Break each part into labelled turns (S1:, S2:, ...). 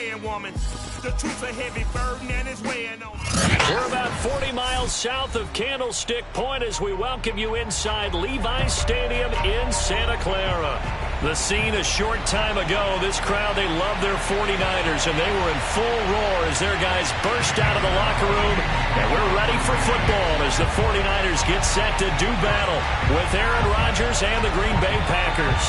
S1: praying woman. The truth's a heavy burden and it's weighing on.
S2: We're about 40 miles south of Candlestick Point as we welcome you inside Levi's Stadium in Santa Clara. The scene a short time ago, this crowd, they love their 49ers, and they were in full roar as their guys burst out of the locker room. And we're ready for football as the 49ers get set to do battle with Aaron Rodgers and the Green Bay Packers.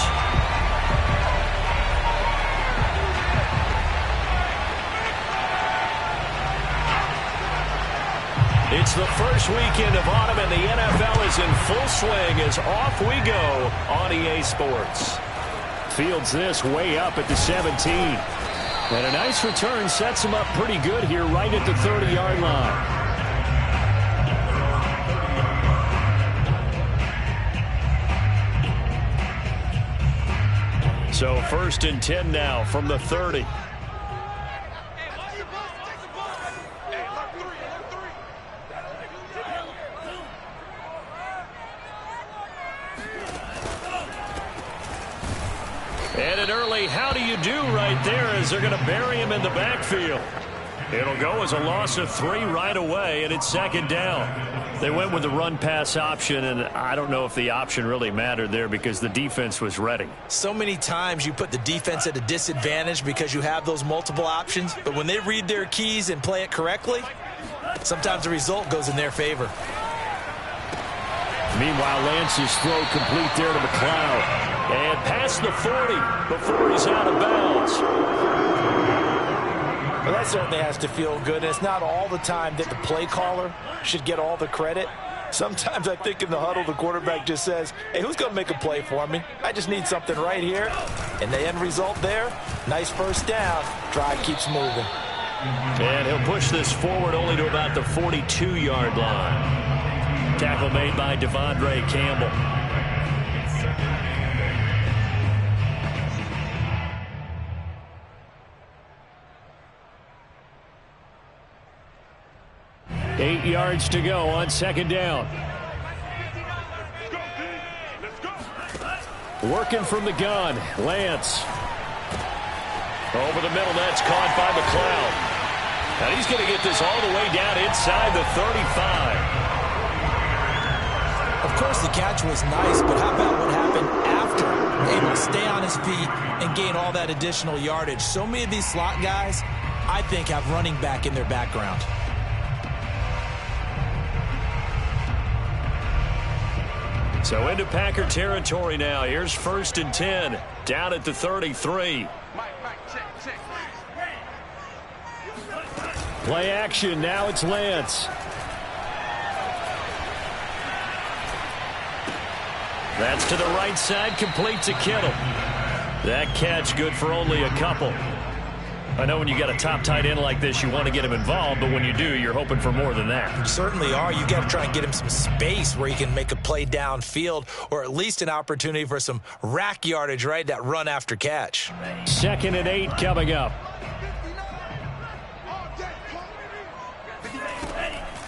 S2: It's the first weekend of autumn, and the NFL is in full swing as off we go on EA Sports. Fields this way up at the 17. And a nice return sets him up pretty good here right at the 30-yard line. So 1st and 10 now from the 30. And an early how do you do right there as they're going to bury him in the backfield. It'll go as a loss of 3 right away, and it's 2nd down. They went with the run-pass option, and I don't know if the option really mattered there because the defense was ready.
S3: So many times you put the defense at a disadvantage because you have those multiple options, but when they read their keys and play it correctly, sometimes the result goes in their favor.
S2: Meanwhile, Lance's throw complete there to McLeod. And past the 40 before he's out of bounds.
S3: Well, that certainly has to feel good. It's not all the time that the play caller should get all the credit. Sometimes I think in the huddle, the quarterback just says, hey, who's going to make a play for me? I just need something right here. And the end result there, nice first down. Drive keeps moving.
S2: And he'll push this forward only to about the 42-yard line. Tackle made by Devondre Campbell. Eight yards to go on 2nd down. Working from the gun, Lance. Over the middle, that's caught by McLeod. And he's going to get this all the way down inside the 35.
S3: Of course, the catch was nice, but how about what happened after? Able to stay on his feet and gain all that additional yardage. So many of these slot guys, I think, have running back in their background.
S2: So into Packer territory now. Here's 1st and 10. Down at the 33. Play action. Now it's Lance. That's to the right side. Complete to Kittle. That catch good for only a couple. I know when you got a top tight end like this, you want to get him involved, but when you do, you're hoping for more than that.
S3: You certainly are. You got to try and get him some space where he can make a play downfield, or at least an opportunity for some rack yardage, right? That run after catch.
S2: 2nd and 8 coming up.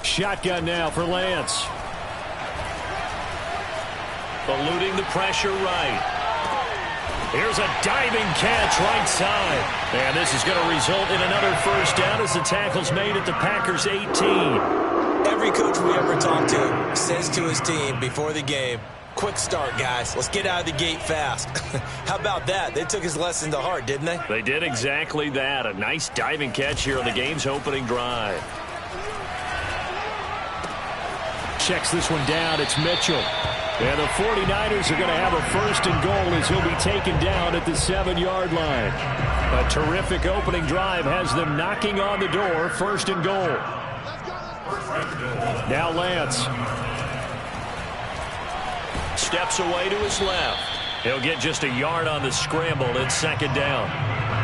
S2: Shotgun now for Lance. Eluding the pressure right. Here's a diving catch right side. And this is going to result in another first down as the tackle's made at the Packers' 18.
S3: Every coach we ever talk to says to his team before the game, quick start, guys. Let's get out of the gate fast. How about that? They took his lesson to heart, didn't they?
S2: They did exactly that. A nice diving catch here on the game's opening drive. Checks this one down. It's Mitchell. And the 49ers are going to have a 1st and goal as he'll be taken down at the 7-yard line. A terrific opening drive has them knocking on the door. 1st and goal. Now Lance. Steps away to his left. He'll get just a yard on the scramble. It's 2nd down.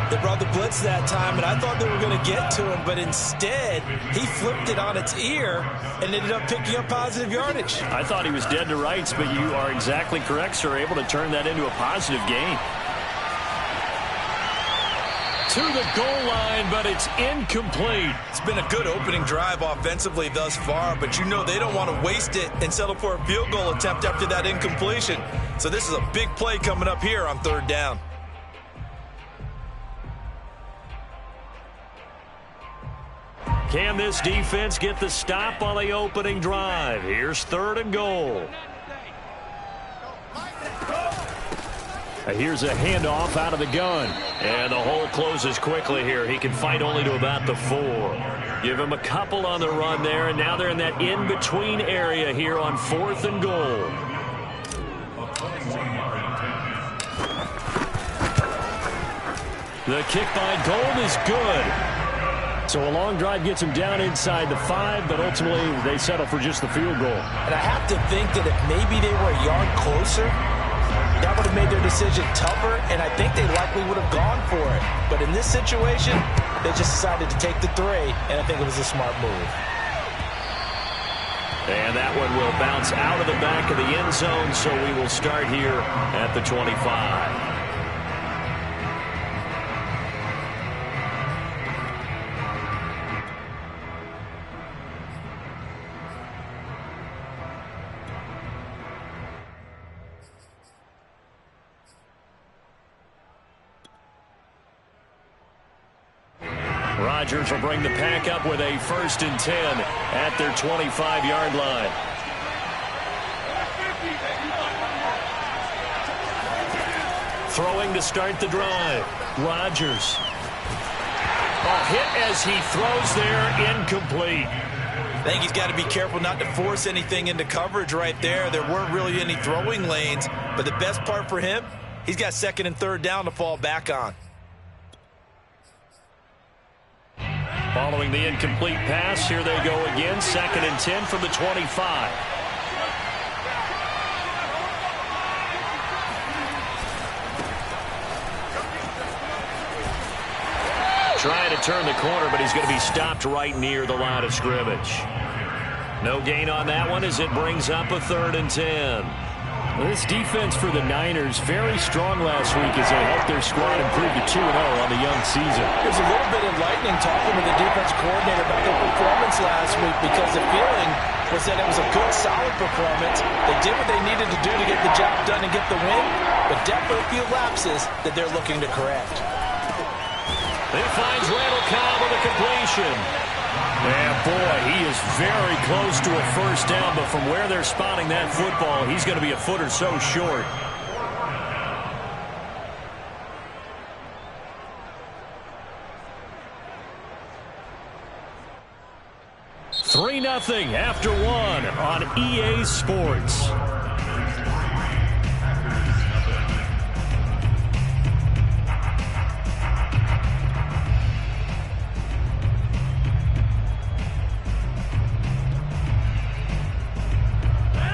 S3: They brought the blitz that time, and I thought they were going to get to him, but instead, he flipped it on its ear and ended up picking up positive yardage.
S2: I thought he was dead to rights, but you are exactly correct, sir. Able to turn that into a positive gain. To the goal line, but it's incomplete.
S3: It's been a good opening drive offensively thus far, but you know they don't want to waste it and settle for a field goal attempt after that incompletion. So this is a big play coming up here on 3rd down.
S2: Can this defense get the stop on the opening drive? Here's 3rd and goal. Here's a handoff out of the gun. And the hole closes quickly here. He can fight only to about the 4. Give him a couple on the run there, and now they're in that in-between area here on 4th and goal. The kick by Gold is good. So a long drive gets him down inside the 5, but ultimately they settle for just the field goal.
S3: And I have to think that if maybe they were a yard closer, that would have made their decision tougher, and I think they likely would have gone for it. But in this situation, they just decided to take the 3, and I think it was a smart move.
S2: And that one will bounce out of the back of the end zone, so we will start here at the 25. Rodgers will bring the pack up with a 1st and 10 at their 25-yard line. Throwing to start the drive. Rodgers. Hit as he throws there, incomplete.
S3: I think he's got to be careful not to force anything into coverage right there. There weren't really any throwing lanes, but the best part for him, he's got 2nd and 3rd down to fall back on.
S2: Following the incomplete pass, here they go again. 2nd and 10 from the 25. Trying to turn the corner, but he's going to be stopped right near the line of scrimmage. No gain on that one as it brings up a 3rd and 10.
S4: Well, this defense for the Niners, very strong last week as they helped their squad improve to 2-0 on the young season.
S3: It was a little bit enlightening talking with the defense coordinator about their performance last week because the feeling was that it was a good, solid performance. They did what they needed to do to get the job done and get the win, but definitely a few lapses that they're looking to correct.
S2: He finds Randall Cobb with a completion. And boy, he is very close to a 1st down, but from where they're spotting that football, he's going to be a foot or so short. Three 3-0 after 1 on EA Sports.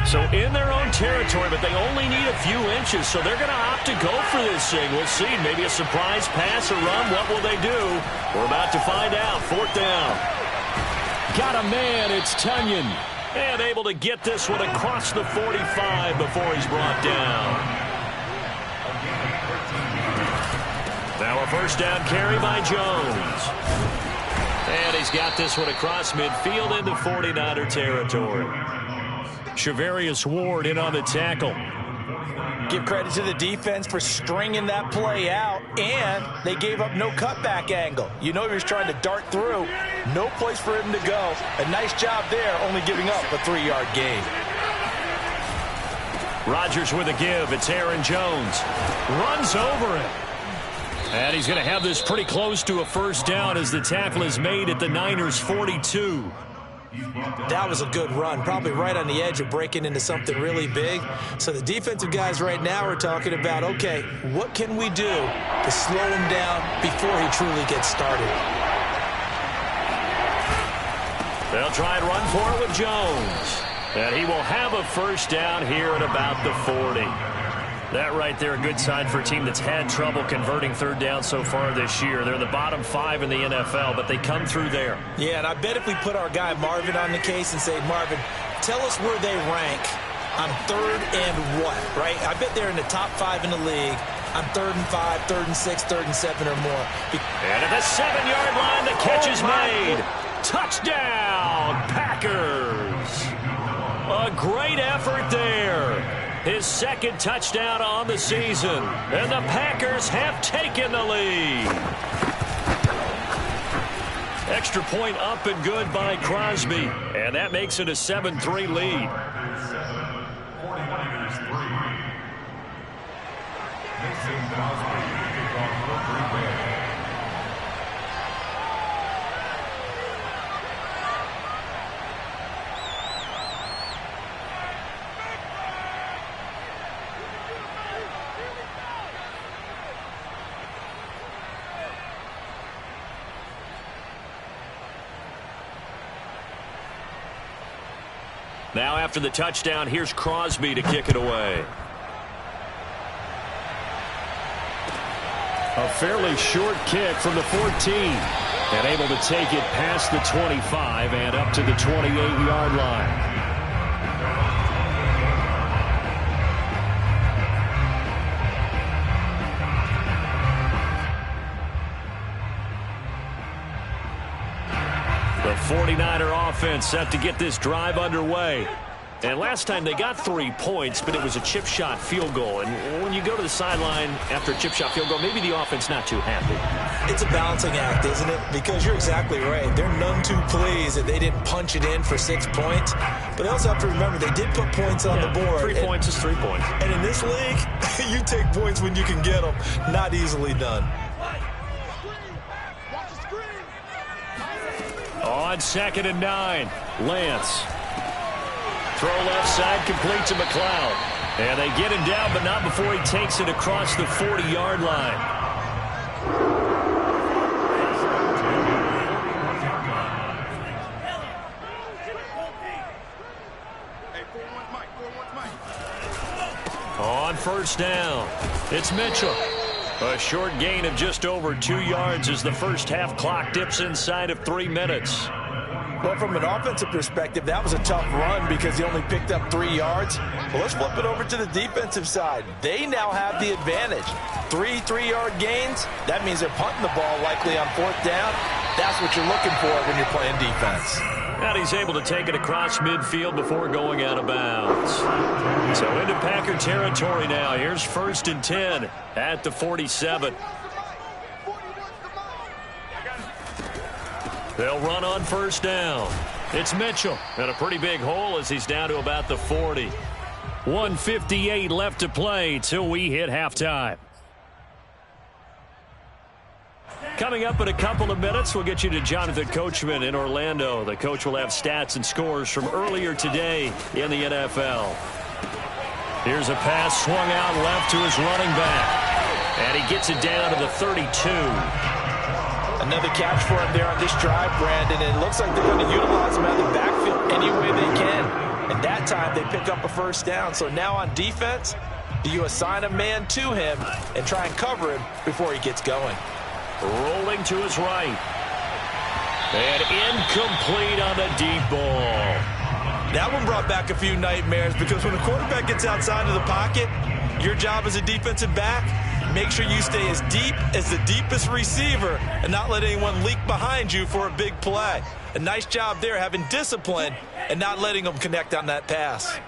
S2: So in their own territory, but they only need a few inches, so they're going to opt to go for this thing. We'll see. Maybe a surprise pass or run. What will they do? We're about to find out. 4th down.
S4: Got a man. It's Tunyon.
S2: And able to get this one across the 45 before he's brought down. Now a 1st down carry by Jones. And he's got this one across midfield into 49er territory. Shavarius Ward in on the tackle.
S3: Give credit to the defense for stringing that play out, and they gave up no cutback angle. You know he was trying to dart through. No place for him to go. A nice job there, only giving up a 3-yard gain.
S2: Rodgers with a give. It's Aaron Jones. Runs over it. And he's going to have this pretty close to a 1st down as the tackle is made at the Niners' 42.
S3: That was a good run, probably right on the edge of breaking into something really big. So the defensive guys right now are talking about, okay, what can we do to slow him down before he truly gets started?
S2: They'll try and run for it with Jones. And he will have a 1st down here at about the 40. That right there, a good sign for a team that's had trouble converting 3rd down so far this year. They're in the bottom 5 in the NFL, but they come through there.
S3: Yeah, and I bet if we put our guy Marvin on the case and say, Marvin, tell us where they rank on 3rd and what, right? I bet they're in the top 5 in the league on 3rd and 5, 3rd and 6, 3rd and 7 or more.
S2: And at the 7-yard line, the catch is made. Touchdown, Packers. A great effort there. His 2nd touchdown on the season. And the Packers have taken the lead. extra point up and good by Crosby. And that makes it a 7-3 lead. Now after the touchdown, here's Crosby to kick it away.
S4: A fairly short kick from the 14. And able to take it past the 25 and up to the 28-yard line.
S2: The 49er offense set to get this drive underway. And last time they got 3 points, but it was a chip shot field goal. And when you go to the sideline after a chip shot field goal, maybe the offense not too happy.
S3: It's a balancing act, isn't it? Because you're exactly right. They're none too pleased that they didn't punch it in for 6 points. But they also have to remember they did put points on the board.
S2: 3 points is 3 points.
S3: And in this league, you take points when you can get them. Not easily done.
S2: On 2nd and 9, Lance. Throw left side, complete to McLeod. And they get him down, but not before he takes it across the 40-yard line. On 1st down, it's Mitchell. A short gain of just over 2 yards as the first half clock dips inside of 3 minutes.
S3: Well, from an offensive perspective, that was a tough run because he only picked up 3 yards. Well, let's flip it over to the defensive side. They now have the advantage. 3 3-yard gains. That means they're punting the ball likely on 4th down. That's what you're looking for when you're playing defense.
S2: And he's able to take it across midfield before going out of bounds. So into Packer territory now. Here's 1st and 10 at the 47. They'll run on 1st down. It's Mitchell. And a pretty big hole as he's down to about the 40. 1:58 left to play till we hit halftime. Coming up in a couple of minutes, we'll get you to Jonathan Coachman in Orlando. The coach will have stats and scores from earlier today in the NFL. Here's a pass swung out left to his running back. And he gets it down to the 32.
S3: Another catch for him there on this drive, Brandon. And it looks like they're going to utilize him out of the backfield any way they can. And that time they pick up a 1st down. So now on defense, do you assign a man to him and try and cover him before he gets going?
S2: Rolling to his right. And incomplete on the deep ball.
S3: That one brought back a few nightmares because when a quarterback gets outside of the pocket, your job as a defensive back, make sure you stay as deep as the deepest receiver and not let anyone leak behind you for a big play. A nice job there having discipline and not letting them connect on that pass.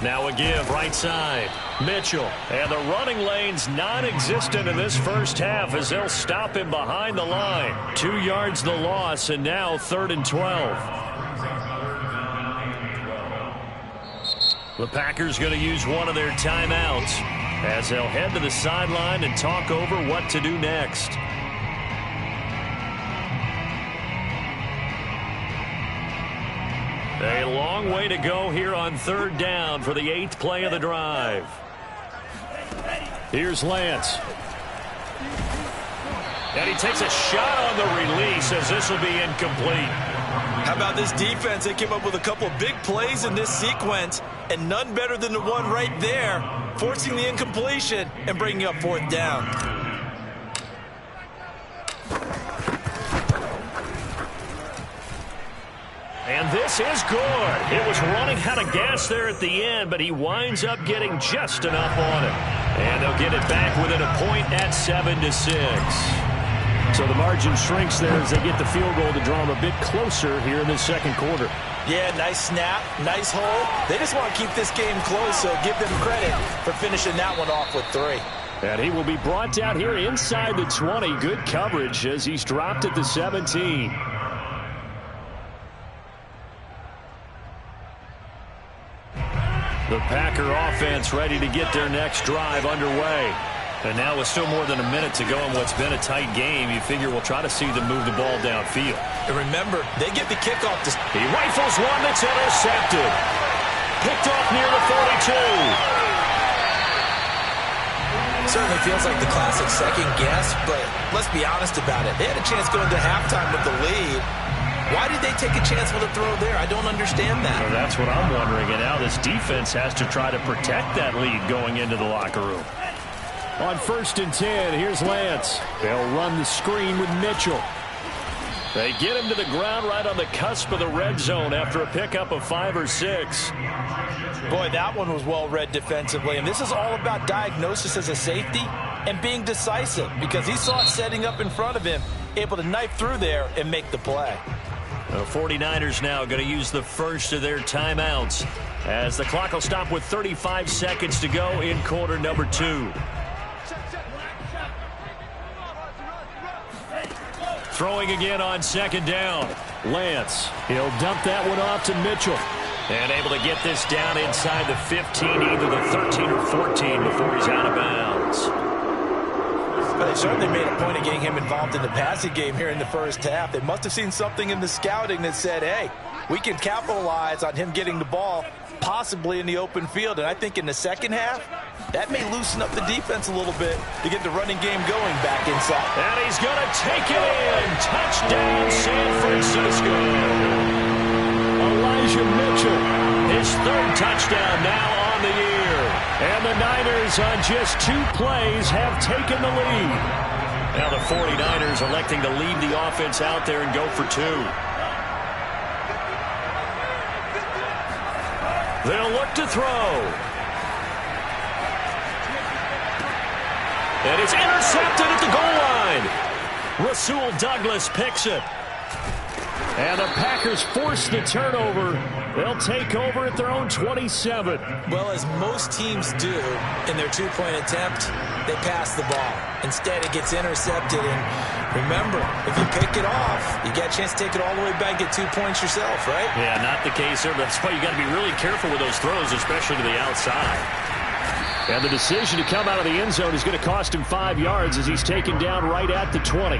S2: Now a give right side. Mitchell. And the running lane's non-existent in this first half as they'll stop him behind the line. 2 yards the loss, and now 3rd and 12. The Packers going to use one of their timeouts as they'll head to the sideline and talk over what to do next. A long way to go here on 3rd down for the 8th play of the drive. Here's Lance. And he takes a shot on the release as this will be incomplete.
S3: How about this defense? They came up with a couple big plays in this sequence, and none better than the one right there, forcing the incompletion and bringing up 4th down.
S2: And this is good. It was running out of gas there at the end, but he winds up getting just enough on it. And they'll get it back within a point at 7-6.
S4: So the margin shrinks there as they get the field goal to draw them a bit closer here in the 2nd quarter.
S3: Yeah, nice snap, nice hole. They just want to keep this game close, so give them credit for finishing that one off with 3.
S4: And he will be brought down here inside the 20. Good coverage as he's dropped at the 17. The Packer offense ready to get their next drive underway. And now with still more than a minute to go in what's been a tight game, you figure we'll try to see them move the ball downfield.
S3: And remember, they get the kickoff.
S2: He rifles one that's intercepted. Picked off near the 42.
S3: Certainly feels like the classic second guess, but let's be honest about it. They had a chance going to halftime with the lead. Why did they take a chance with a throw there? I don't understand that.
S2: Well, that's what I'm wondering. And now this defense has to try to protect that lead going into the locker room.
S4: On 1st and 10, here's Lance. They'll run the screen with Mitchell. They get him to the ground right on the cusp of the red zone after a pickup of 5 or 6.
S3: Boy, that one was well read defensively. And this is all about diagnosis as a safety and being decisive, because he saw it setting up in front of him, able to knife through there and make the play.
S2: The 49ers now going to use the first of their timeouts as the clock will stop with 35 seconds to go in quarter number 2. Throwing again on 2nd down.
S4: Lance, he'll dump that one off to Mitchell.
S2: And able to get this down inside the 15, either the 13 or 14 before he's out of bounds.
S3: But they certainly made a point of getting him involved in the passing game here in the first half. They must have seen something in the scouting that said, hey, we can capitalize on him getting the ball possibly in the open field. And I think in the second half, that may loosen up the defense a little bit to get the running game going back inside.
S2: And he's going to take it in. Touchdown, San Francisco.
S4: Elijah Mitchell,
S2: his 3rd touchdown now on the year.
S4: And the Niners on just 2 plays have taken the lead.
S2: Now the 49ers electing to leave the offense out there and go for 2. They'll look to throw. And it's intercepted at the goal line. Rasul Douglas picks it.
S4: And the Packers force the turnover. They'll take over at their own 27.
S3: Well, as most teams do in their 2-point attempt, they pass the ball. Instead, it gets intercepted. And remember, if you pick it off, you get a chance to take it all the way back, get 2 points yourself, right?
S2: Yeah, not the case here. That's why you got to be really careful with those throws, especially to the outside.
S4: And the decision to come out of the end zone is going to cost him 5 yards as he's taken down right at the 20.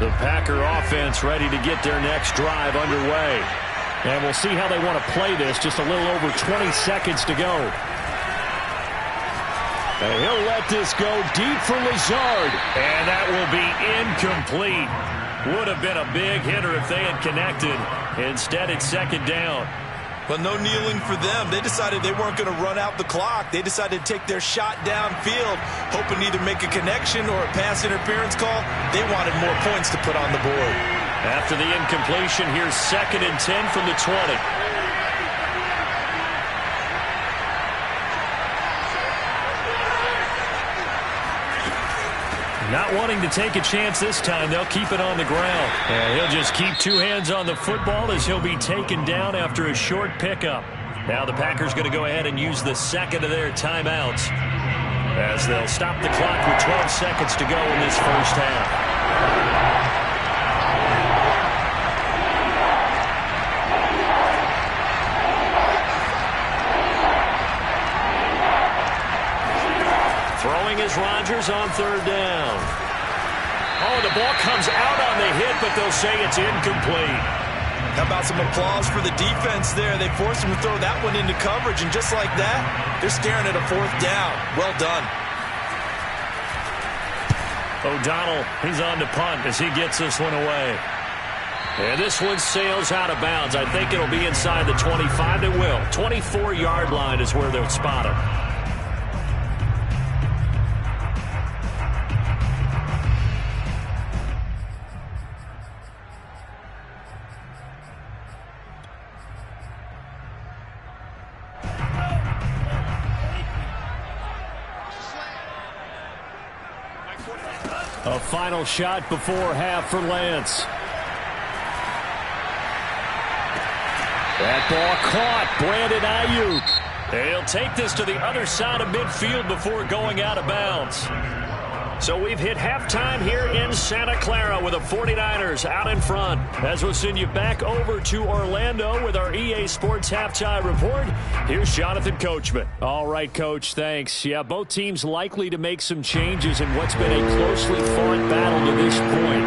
S4: The Packer offense ready to get their next drive underway. And we'll see how they want to play this. Just a little over 20 seconds to go. And he'll let this go deep for Lazard.
S2: And that will be incomplete. Would have been a big hitter if they had connected. Instead, it's 2nd down.
S3: But no kneeling for them. They decided they weren't going to run out the clock. They decided to take their shot downfield, hoping to either make a connection or a pass interference call. They wanted more points to put on the board.
S2: After the incompletion, here's 2nd and 10 from the 20. Not wanting to take a chance this time, they'll keep it on the ground. And he'll just keep 2 hands on the football as he'll be taken down after a short pickup. Now the Packers going to go ahead and use the 2nd of their timeouts as they'll stop the clock with 12 seconds to go in this first half. Throwing is Rodgers on 3rd down. Oh, the ball comes out on the hit, but they'll say it's incomplete.
S3: How about some applause for the defense there? They forced him to throw that one into coverage, and just like that, they're staring at a 4th down. Well done.
S2: O'Donnell, he's on to punt as he gets this one away. And this one sails out of bounds. I think it'll be inside the 25. It will. 24-yard line is where they'll spot him.
S4: A final shot before half for Lance. That ball caught. Brandon Ayuk.
S2: And he'll take this to the other side of midfield before going out of bounds. So we've hit halftime here in Santa Clara with the 49ers out in front. As we'll send you back over to Orlando with our EA Sports Halftime Report, here's Jonathan Coachman.
S4: All right, Coach, thanks. Yeah, both teams likely to make some changes in what's been a closely fought battle to this point.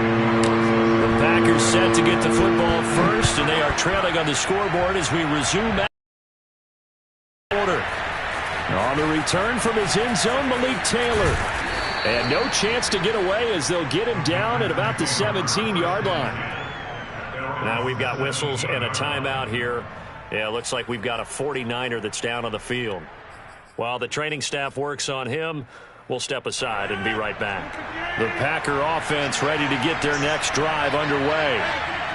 S2: The Packers set to get the football first, and they are trailing on the scoreboard as we resume that order.
S4: On the return from his end zone, Malik Taylor. And no chance to get away as they'll get him down at about the 17-yard line.
S2: Now we've got whistles and a timeout here. Yeah, it looks like we've got a 49er that's down on the field. While the training staff works on him, we'll step aside and be right back.
S4: The Packer offense ready to get their next drive underway.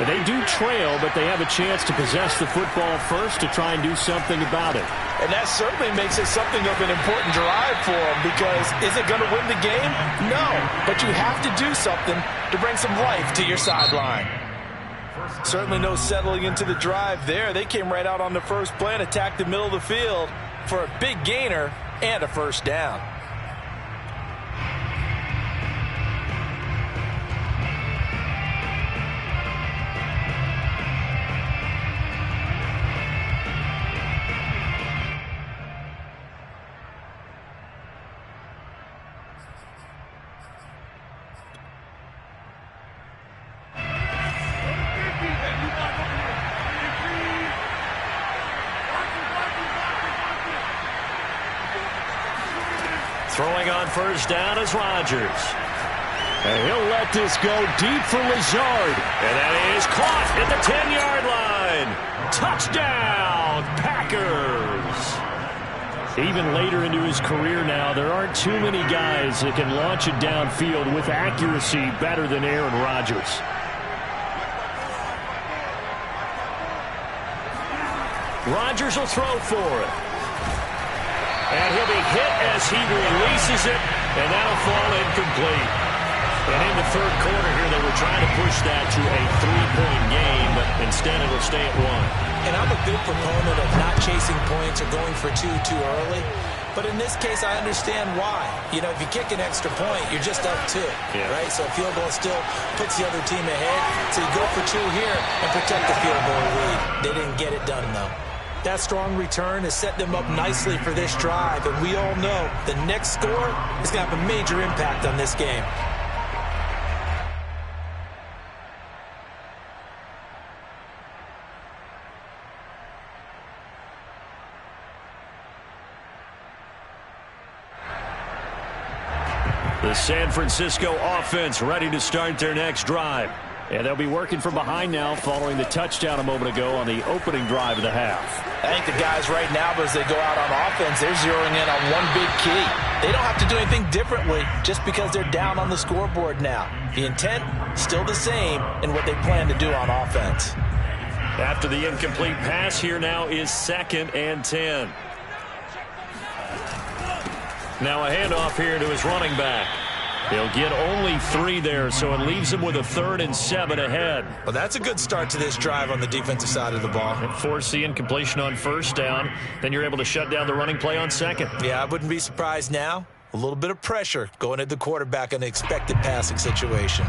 S4: They do trail, but they have a chance to possess the football first to try and do something about it.
S3: And that certainly makes it something of an important drive for them, because is it going to win the game? No, but you have to do something to bring some life to your sideline. Certainly no settling into the drive there. They came right out on the first play and attacked the middle of the field for a big gainer and a first down.
S2: Throwing on first down is Rodgers.
S4: And he'll let this go deep for Lazard.
S2: And that is caught at the 10-yard line. Touchdown, Packers.
S4: Even later into his career now, there aren't too many guys that can launch it downfield with accuracy better than Aaron Rodgers.
S2: Rodgers will throw for it. And he'll be hit as he releases it, and that'll fall incomplete. And in the third quarter here, they were trying to push that to a 3-point game, but instead it'll stay at 1.
S5: And I'm a big proponent of not chasing points or going for two too early. But in this case, I understand why. You know, if you kick an extra point, you're just up 2, right? So a field goal still puts the other team ahead. So you go for 2 here and protect the field goal lead. They didn't get it done, though. That strong return has set them up nicely for this drive, and we all know the next score is going to have a major impact on this game.
S2: The San Francisco offense ready to start their next drive.
S4: And they'll be working from behind now following the touchdown a moment ago on the opening drive of the half.
S3: I think the guys right now, as they go out on offense, they're zeroing in on one big key. They don't have to do anything differently just because they're down on the scoreboard now. The intent, still the same in what they plan to do on offense.
S2: After the incomplete pass, here now is 2nd and 10. Now a handoff here to his running back. He'll get only 3 there, so it leaves him with a 3rd and 7 ahead.
S5: Well, that's a good start to this drive on the defensive side of the ball.
S2: Force the incompletion on first down. Then you're able to shut down the running play on 2nd.
S5: Yeah, I wouldn't be surprised now. A little bit of pressure going at the quarterback in an expected passing situation.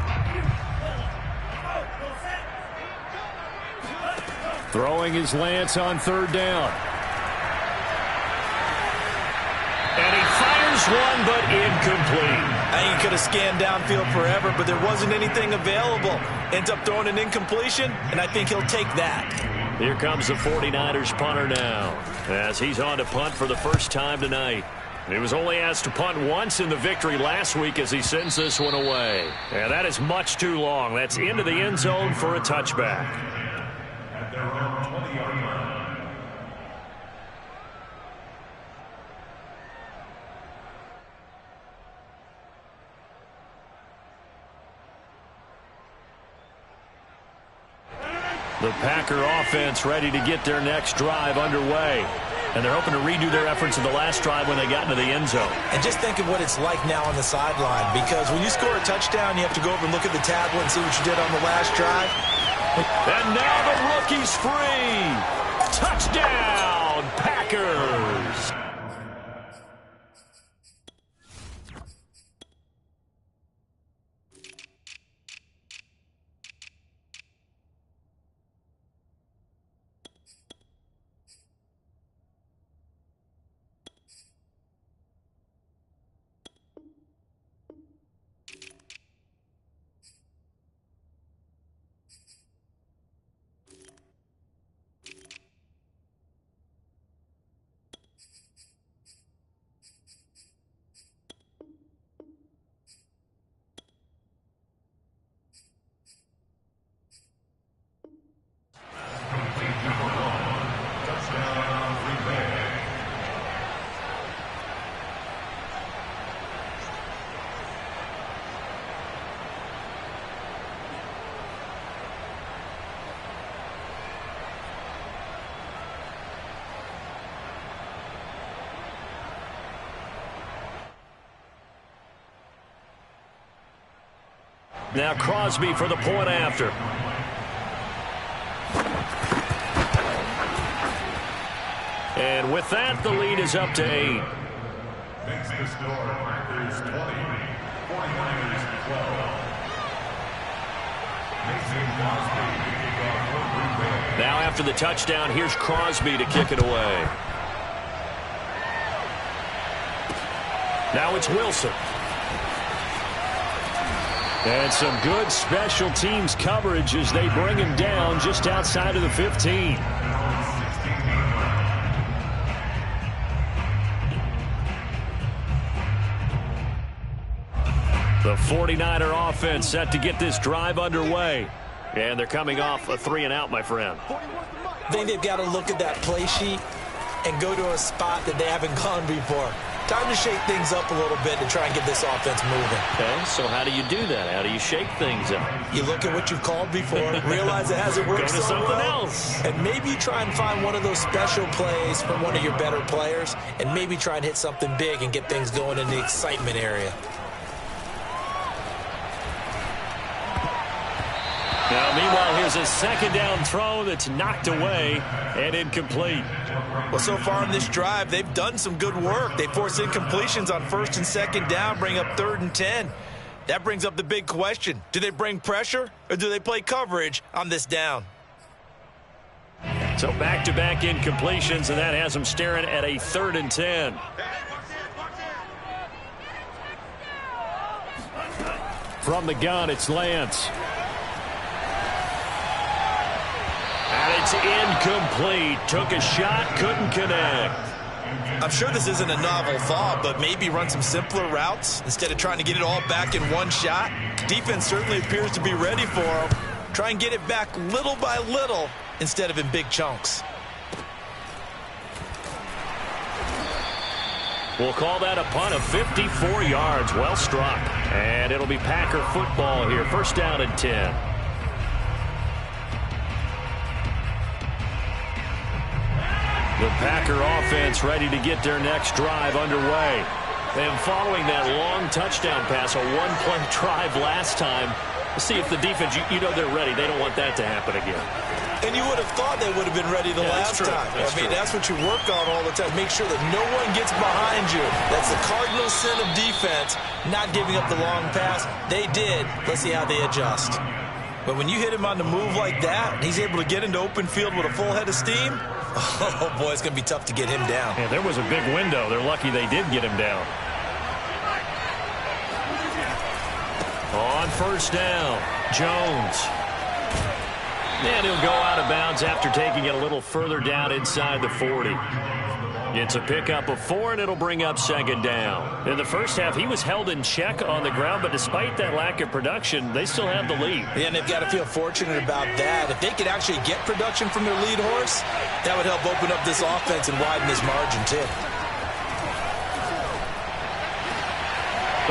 S4: Throwing his Lance on 3rd down.
S2: And he fires one, but incomplete.
S3: I think he could have scanned downfield forever, but there wasn't anything available. Ends up throwing an incompletion, and I think he'll take that.
S2: Here comes the 49ers punter now, as he's on to punt for the first time tonight. He was only asked to punt once in the victory last week as he sends this one away. And that is much too long. That's into the end zone for a touchback. The Packer offense ready to get their next drive underway. And they're hoping to redo their efforts in the last drive when they got into the end zone.
S5: And just think of what it's like now on the sideline, because when you score a touchdown, you have to go over and look at the tablet and see what you did on the last drive.
S2: And now the rookie's free. Touchdown, Packers. Now Crosby for the point after. And with that, the lead is up to 8.
S6: Makes the score Packers 20, 49ers 12.
S2: Now after the touchdown, here's Crosby to kick it away. Now it's Wilson. And some good special teams coverage as they bring him down just outside of the 15. The 49er offense set to get this drive underway. And they're coming off a 3-and-out, my friend.
S5: I think they've got to look at that play sheet and go to a spot that they haven't gone before. Time to shake things up a little bit to try and get this offense moving.
S2: Okay, so how do you do that? How do you shake things up?
S5: You look at what you've called before, realize it hasn't worked
S2: Go to
S5: so
S2: something
S5: well,
S2: else.
S5: and maybe try and find one of those special plays from one of your better players, and maybe try and hit something big and get things going in the excitement area.
S2: Now, meanwhile, here's a second down throw that's knocked away and incomplete.
S5: Well, so far in this drive, they've done some good work. They force incompletions on 1st and 2nd down, bring up 3rd and 10. That brings up the big question. Do they bring pressure or do they play coverage on this down?
S2: So back-to-back incompletions, and that has them staring at a 3rd and 10. From the gun, it's Lance. And it's incomplete. Took a shot, couldn't connect.
S5: I'm sure this isn't a novel thought, but maybe run some simpler routes instead of trying to get it all back in one shot. Defense certainly appears to be ready for them. Try and get it back little by little instead of in big chunks.
S2: We'll call that a punt of 54 yards. Well struck. And it'll be Packer football here. 1st down and 10. The Packer offense ready to get their next drive underway. And following that long touchdown pass, a one-play drive last time, see if the defense, you know they're ready. They don't want that to happen again.
S5: And you would have thought they would have been ready the last time. That's what you work on all the time. Make sure that no one gets behind you. That's the cardinal sin of defense, not giving up the long pass. They did. Let's see how they adjust. But when you hit him on the move like that, and he's able to get into open field with a full head of steam, oh, boy, it's going to be tough to get him down.
S2: Yeah, there was a big window. They're lucky they did get him down. On 1st down, Jones. And he'll go out of bounds after taking it a little further down inside the 40. It's a pickup of 4, and it'll bring up 2nd down. In the first half, he was held in check on the ground, but despite that lack of production, they still have the lead.
S5: Yeah, and they've got to feel fortunate about that. If they could actually get production from their lead horse, that would help open up this offense and widen this margin, too.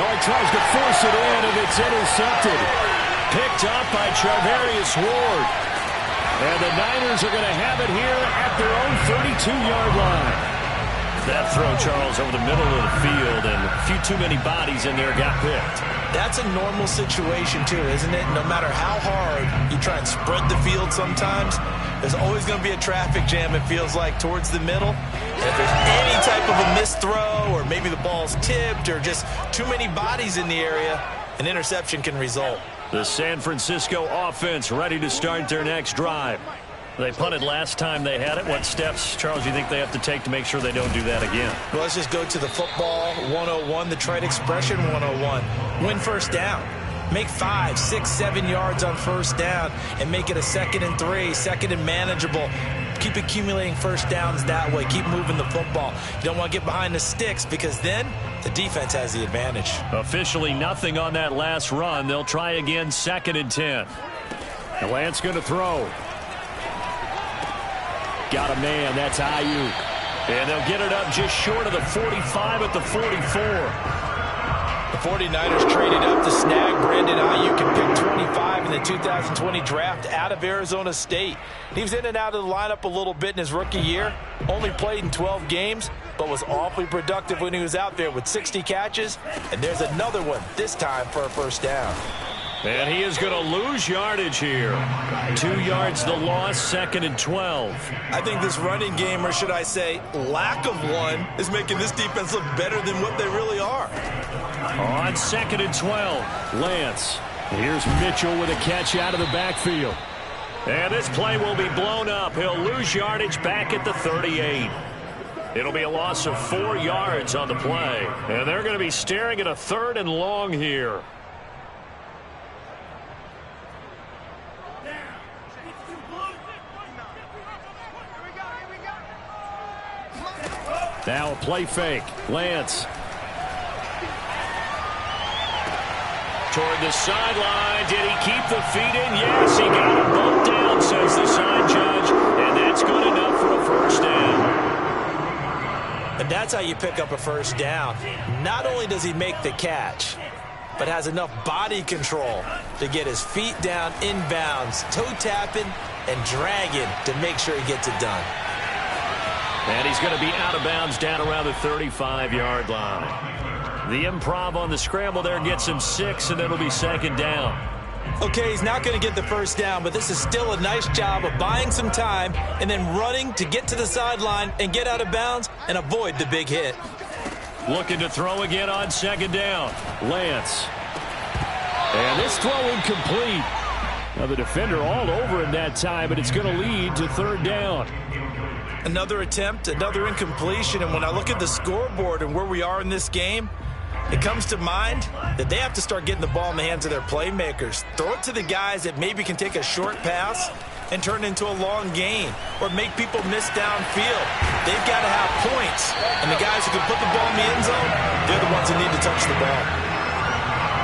S4: Oh, he tries to force it in, and it's intercepted.
S2: Picked up by Charvarius Ward. And the Niners are going to have it here at their own 32-yard line. That throw, Charles, over the middle of the field, and a few too many bodies in there got picked.
S5: That's a normal situation, too, isn't it? No matter how hard you try and spread the field sometimes, there's always going to be a traffic jam, it feels like, towards the middle. And if there's any type of a missed throw, or maybe the ball's tipped, or just too many bodies in the area, an interception can result.
S2: The San Francisco offense ready to start their next drive. They punted last time they had it. What steps, Charles, do you think they have to take to make sure they don't do that again?
S5: Well, let's just go to the football 101, the trite expression 101. Win 1st down. Make 5, 6, 7 yards on 1st down and make it a 2nd and 3, 2nd and manageable. Keep accumulating 1st downs that way. Keep moving the football. You don't want to get behind the sticks because then the defense has the advantage.
S2: Officially nothing on that last run. They'll try again 2nd and 10.
S4: And Lance going to throw.
S2: Got a man. That's Ayuk. And they'll get it up just short of the 45 at the 44.
S5: The 49ers traded up to snag Brandon Ayuk and pick 25 in the 2020 draft out of Arizona State. He was in and out of the lineup a little bit in his rookie year. Only played in 12 games, but was awfully productive when he was out there with 60 catches. And there's another one, this time for a 1st down.
S2: And he is going to lose yardage here. 2 yards the loss, 2nd and 12.
S5: I think this running game, or should I say lack of one, is making this defense look better than what they really are.
S2: On 2nd and 12, Lance.
S4: Here's Mitchell with a catch out of the backfield.
S2: And this play will be blown up. He'll lose yardage back at the 38. It'll be a loss of 4 yards on the play. And they're going to be staring at a 3rd and long here.
S4: Now a play fake. Lance.
S2: Toward the sideline. Did he keep the feet in? Yes, he got him bumped down, says the sign judge. And that's good enough for a first down.
S5: And that's how you pick up a first down. Not only does he make the catch, but has enough body control to get his feet down inbounds, toe tapping and dragging to make sure he gets it done.
S2: And he's going to be out of bounds down around the 35-yard line. The improv on the scramble there gets him 6, and it'll be 2nd down.
S5: Okay, he's not going to get the first down, but this is still a nice job of buying some time and then running to get to the sideline and get out of bounds and avoid the big hit.
S2: Looking to throw again on 2nd down.
S4: Lance. And this throw incomplete. Now the defender all over him that time, but it's going to lead to 3rd down.
S5: Another attempt, another incompletion, and when I look at the scoreboard and where we are in this game, it comes to mind that they have to start getting the ball in the hands of their playmakers. Throw it to the guys that maybe can take a short pass and turn it into a long gain or make people miss downfield. They've got to have points, and the guys who can put the ball in the end zone, they're the ones that need to touch the ball.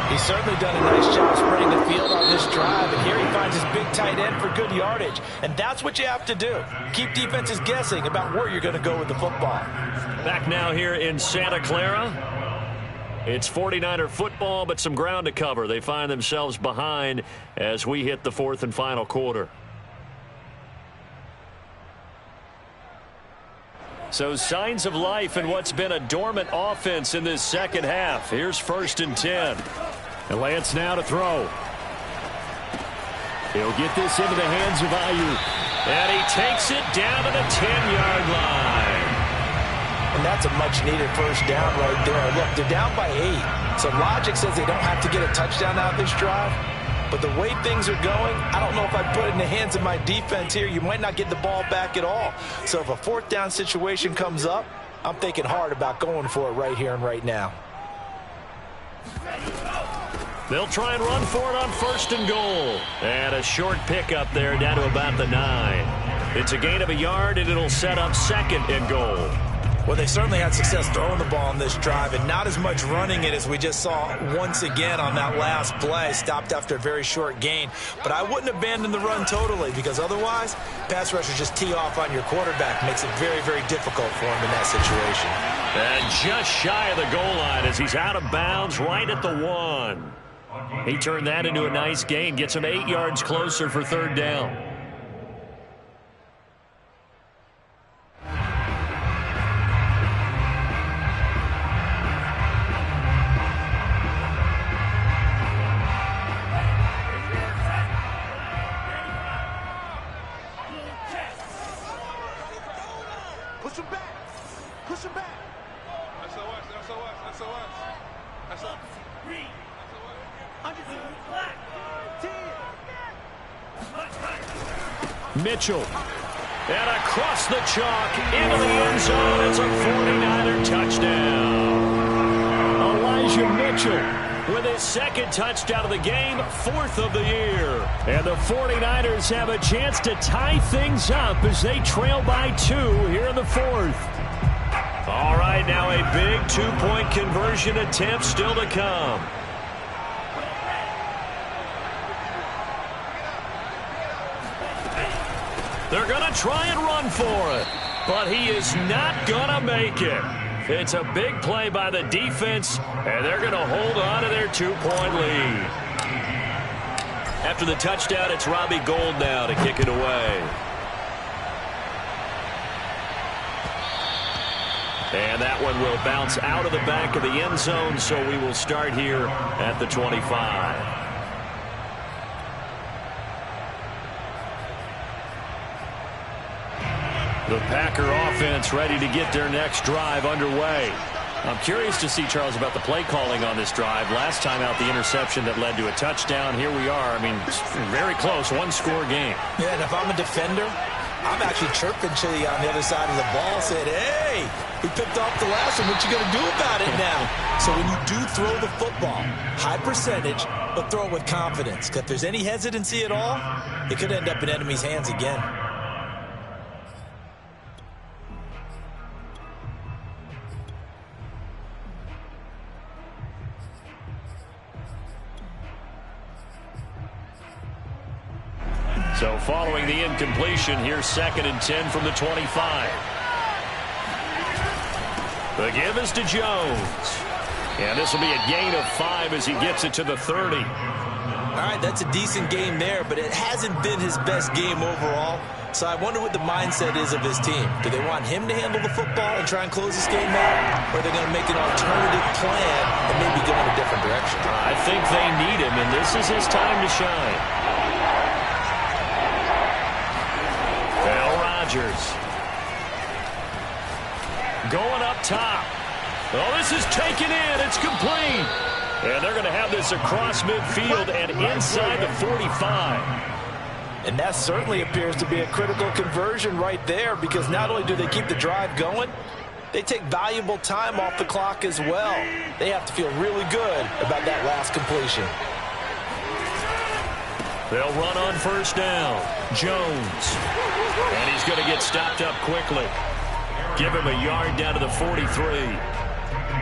S3: He's certainly done a nice job spreading the field on this drive, and here he finds his big tight end for good yardage. And that's what you have to do. Keep defenses guessing about where you're going to go with the football.
S2: Back now here in Santa Clara. It's 49er football, but some ground to cover. They find themselves behind as we hit the 4th and final quarter. So signs of life in what's been a dormant offense in this second half. Here's 1st and 10.
S4: And Lance now to throw. He'll get this into the hands of Ayuk.
S2: And he takes it down to the 10-yard line.
S5: And that's a much-needed first down right there. Look, they're down by 8. So logic says they don't have to get a touchdown out of this drive. But the way things are going, I don't know if I put it in the hands of my defense here. You might not get the ball back at all. So if a 4th down situation comes up, I'm thinking hard about going for it right here and right now.
S2: They'll try and run for it on 1st and goal. And a short pickup there down to about the 9. It's a gain of a yard, and it'll set up 2nd and goal.
S5: Well, they certainly had success throwing the ball on this drive and not as much running it as we just saw once again on that last play. Stopped after a very short gain. But I wouldn't abandon the run totally because otherwise, pass rushers just tee off on your quarterback. Makes it very, very difficult for him in that situation.
S2: And just shy of the goal line as he's out of bounds right at the 1. He turned that into a nice gain. Gets him 8 yards closer for 3rd down.
S1: Push him back. Push him back.
S4: Mitchell.
S2: And across the chalk into the end zone. It's a 49er touchdown.
S4: Elijah Mitchell
S2: with his 2nd touchdown of the game, 4th of the year.
S4: And the 49ers have a chance to tie things up as they trail by 2 here in the 4th.
S2: All right, now a big 2-point conversion attempt still to come. They're going to try and run for it, but he is not going to make it. It's a big play by the defense, and they're going to hold on to their 2-point lead. After the touchdown, it's Robbie Gould now to kick it away. And that one will bounce out of the back of the end zone, so we will start here at the 25. The Packer offense ready to get their next drive underway. I'm curious to see, Charles, about the play calling on this drive. Last time out, the interception that led to a touchdown. Here we are. I mean, very close, one-score game.
S5: Yeah, and if I'm a defender, I'm actually chirping to you on the other side of the ball, saying, hey, we picked off the last one. What you going to do about it now? So when you do throw the football, high percentage, but throw it with confidence. Because if there's any hesitancy at all, it could end up in enemy's hands again.
S2: So following the incompletion, here's 2nd and 10 from the 25. The give is to Jones. And this will be a gain of 5 as he gets it to the 30.
S5: All right, that's a decent game there, but it hasn't been his best game overall. So I wonder what the mindset is of his team. Do they want him to handle the football and try and close this game out? Or are they going to make an alternative plan and maybe go in a different direction?
S2: I think they need him, and this is his time to shine. Going up top. Oh, this is taken in. It's complete. And they're going to have this across midfield and inside the 45.
S3: And that certainly appears to be a critical conversion right there, because not only do they keep the drive going, they take valuable time off the clock as well. They have to feel really good about that last completion.
S2: They'll run on first down. Jones. And he's going to get stopped up quickly. Give him a yard down to the 43.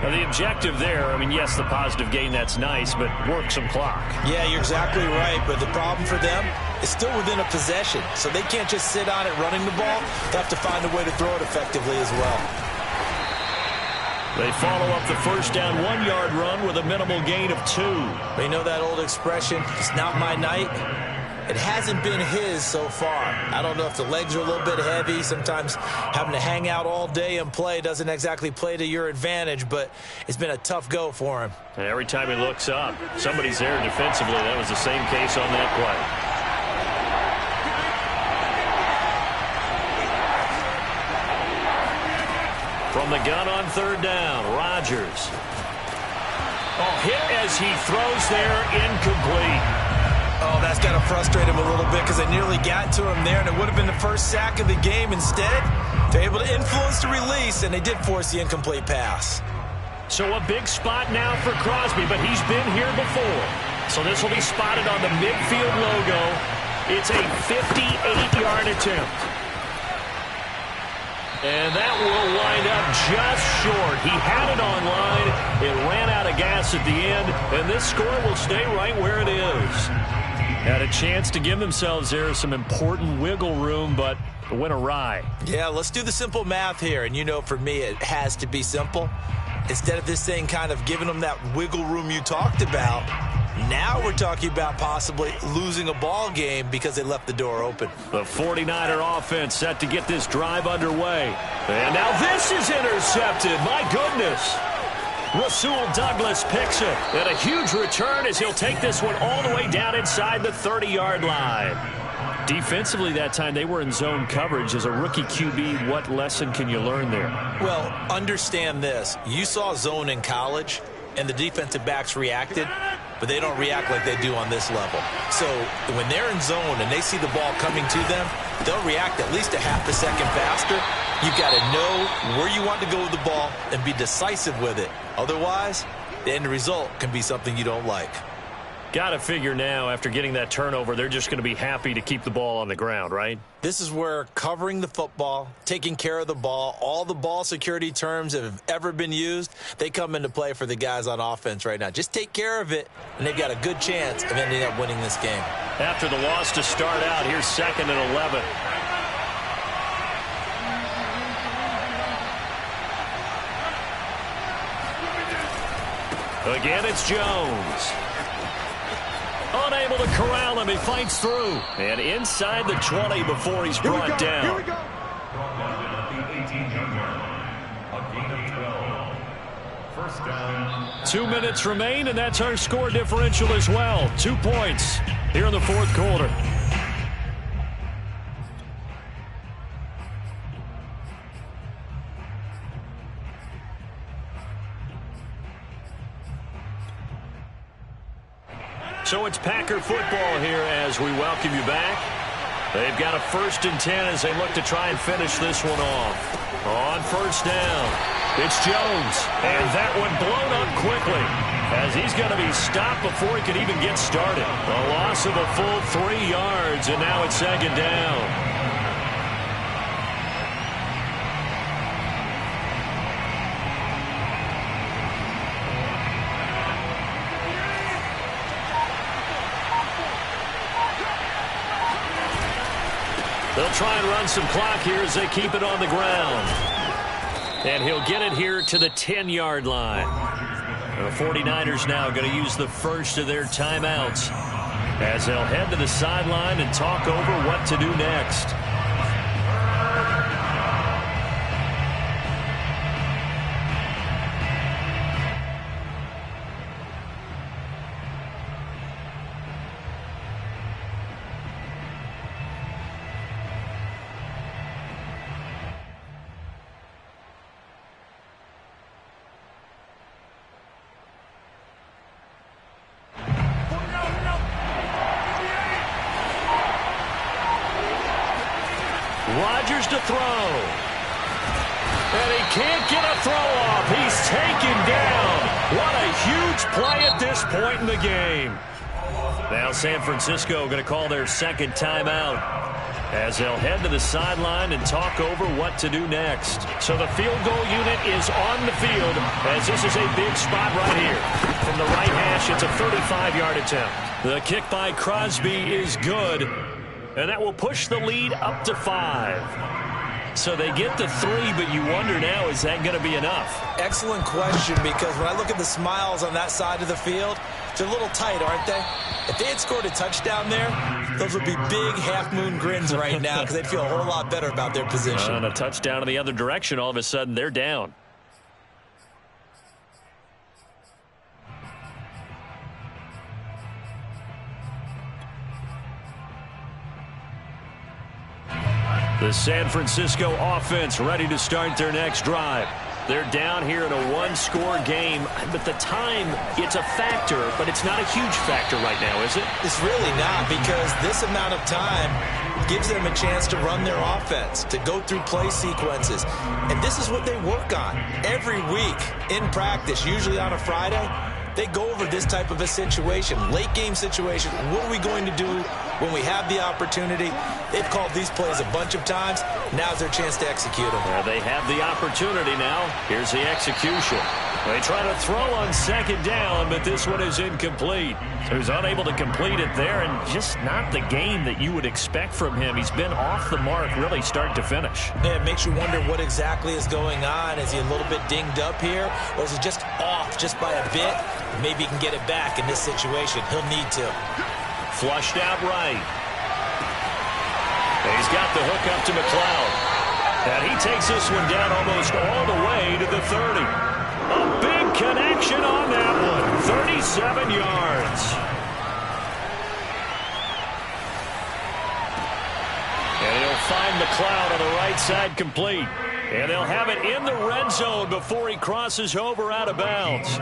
S2: Now, the objective there, I mean, yes, the positive gain, that's nice, but work some clock.
S5: Yeah, you're exactly right, but the problem for them is still within a possession, so they can't just sit on it running the ball. They have to find a way to throw it effectively as well.
S2: They follow up the first down 1-yard run with a minimal gain of 2.
S5: You know that old expression, it's not my night? It hasn't been his so far. I don't know if the legs are a little bit heavy. Sometimes having to hang out all day and play doesn't exactly play to your advantage, but it's been a tough go for him.
S2: And every time he looks up, somebody's there defensively. That was the same case on that play. From the gun on third down, Rodgers. Oh, hit as he throws there, incomplete.
S5: Oh, that's got to frustrate him a little bit because they nearly got to him there, and it would have been the first sack of the game. Instead, they're able to influence the release, and they did force the incomplete pass.
S2: So a big spot now for Crosby, but he's been here before. So this will be spotted on the midfield logo. It's a 58-yard attempt. And that will wind up just short. He had it on line. It ran out of gas at the end, and this score will stay right where it is. Had a chance to give themselves there some important wiggle room, but it went awry.
S5: Yeah, let's do the simple math here. And you know, for me, it has to be simple. Instead of this thing kind of giving them that wiggle room you talked about, now we're talking about possibly losing a ball game because they left the door open.
S2: The 49er offense set to get this drive underway. And now this is intercepted. My goodness. Rasul Douglas picks it. And a huge return as he'll take this one all the way down inside the 30-yard line. Defensively that time, they were in zone coverage. As a rookie QB, what lesson can you learn there?
S5: Well, understand this. You saw zone in college, and the defensive backs reacted, but they don't react like they do on this level. So when they're in zone and they see the ball coming to them, they'll react at least a half a second faster. You've got to know where you want to go with the ball and be decisive with it. Otherwise, the end result can be something you don't like.
S2: Got to figure now, after getting that turnover, they're just going to be happy to keep the ball on the ground, right?
S5: This is where covering the football, taking care of the ball, all the ball security terms that have ever been used, they come into play for the guys on offense right now. Just take care of it, and they've got a good chance of ending up winning this game.
S2: After the loss to start out, here's 2nd and 11. Again, it's Jones. Unable to corral him. He fights through. And inside the 20 before he's brought down.
S6: Here we go. The 18-yard line. A gain of 12. First down.
S2: 2 minutes remain, and that's our score differential as well. 2 points here in the fourth quarter. So it's Packer football here as we welcome you back. They've got a 1st and 10 as they look to try and finish this one off. On 1st down, it's Jones. And that one blown up quickly as he's going to be stopped before he could even get started. A loss of a full 3 yards, and now it's 2nd down. They'll try and run some clock here as they keep it on the ground. And he'll get it here to the 10-yard line. The 49ers now going to use the first of their timeouts as they'll head to the sideline and talk over what to do next. Rodgers to throw. And he can't get a throw off. He's taken down. What a huge play at this point in the game. Now San Francisco going to call their 2nd timeout as they'll head to the sideline and talk over what to do next. So the field goal unit is on the field as this is a big spot right here. From the right hash, it's a 35-yard attempt. The kick by Crosby is good. And that will push the lead up to 5. So they get to 3, but you wonder now, is that going to be enough?
S5: Excellent question, because when I look at the smiles on that side of the field, they're a little tight, aren't they? If they had scored a touchdown there, those would be big half-moon grins right now because they'd feel a whole lot better about their position.
S2: And a touchdown in the other direction, all of a sudden they're down. The San Francisco offense ready to start their next drive. They're down here in a 1-score game, but the time, it's a factor, but it's not a huge factor right now, is it?
S5: It's really not, because this amount of time gives them a chance to run their offense, to go through play sequences. And this is what they work on every week in practice, usually on a Friday. They go over this type of a situation, late game situation. What are we going to do when we have the opportunity? They've called these plays a bunch of times. Now's their chance to execute them.
S2: Well, they have the opportunity now. Here's the execution. They try to throw on 2nd down, but this one is incomplete. So he's unable to complete it there, and just not the game that you would expect from him. He's been off the mark really start to finish.
S5: Yeah, it makes you wonder what exactly is going on. Is he a little bit dinged up here, or is he just off just by a bit? Maybe he can get it back in this situation. He'll need to.
S2: Flushed out right. He's got the hook up to McLeod. And he takes this one down almost all the way to the 30. A big connection on that one. 37 yards. And he'll find McLeod on the right side complete. And they'll have it in the red zone before he crosses over out of bounds.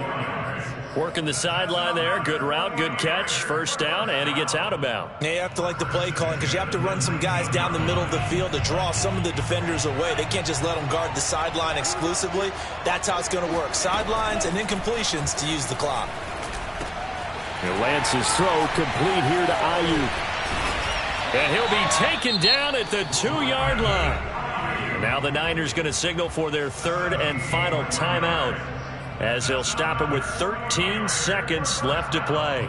S2: Working the sideline there. Good route, good catch. 1st down, and he gets out of bounds.
S5: Yeah, you have to like the play calling because you have to run some guys down the middle of the field to draw some of the defenders away. They can't just let them guard the sideline exclusively. That's how it's going to work. Sidelines and then completions to use the clock.
S4: And Lance's throw complete here to Ayuk.
S2: And he'll be taken down at the 2-yard line. Now the Niners going to signal for their 3rd and final timeout, as they'll stop him with 13 seconds left to play.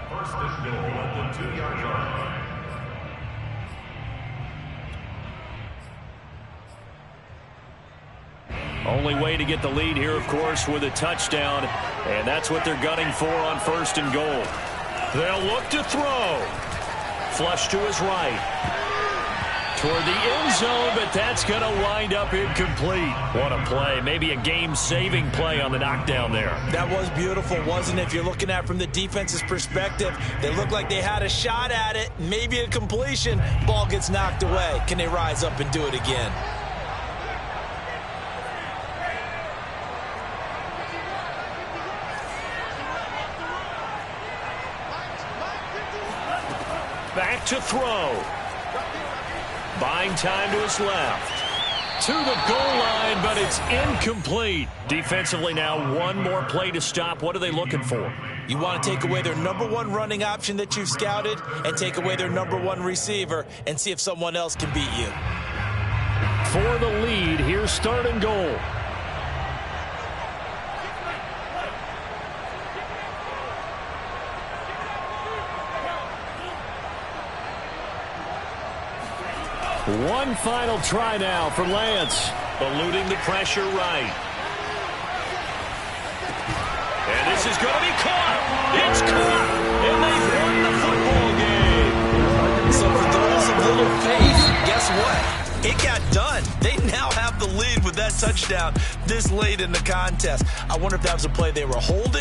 S6: 1st and goal at the 2-yard line.
S2: Only way to get the lead here, of course, with a touchdown, and that's what they're gunning for on 1st and goal. They'll look to throw. Flush to his right. Toward the end zone, but that's going to wind up incomplete. What a play. Maybe a game-saving play on the knockdown there.
S5: That was beautiful, wasn't it? If you're looking at it from the defense's perspective, they looked like they had a shot at it, maybe a completion. Ball gets knocked away. Can they rise up and do it again?
S2: Back to throw. Buying time to his left. To the goal line, but it's incomplete. Defensively now, one more play to stop. What are they looking for?
S5: You want to take away their #1 running option that you've scouted and take away their #1 receiver and see if someone else can beat you.
S4: For the lead, here's third and goal. One final try now for Lance.
S2: Eluding the pressure right. And this is going to be caught. It's caught. And they've won the football game.
S5: So for those of little faith, guess what? It got done. They now have the lead with that touchdown this late in the contest. I wonder if that was a play they were holding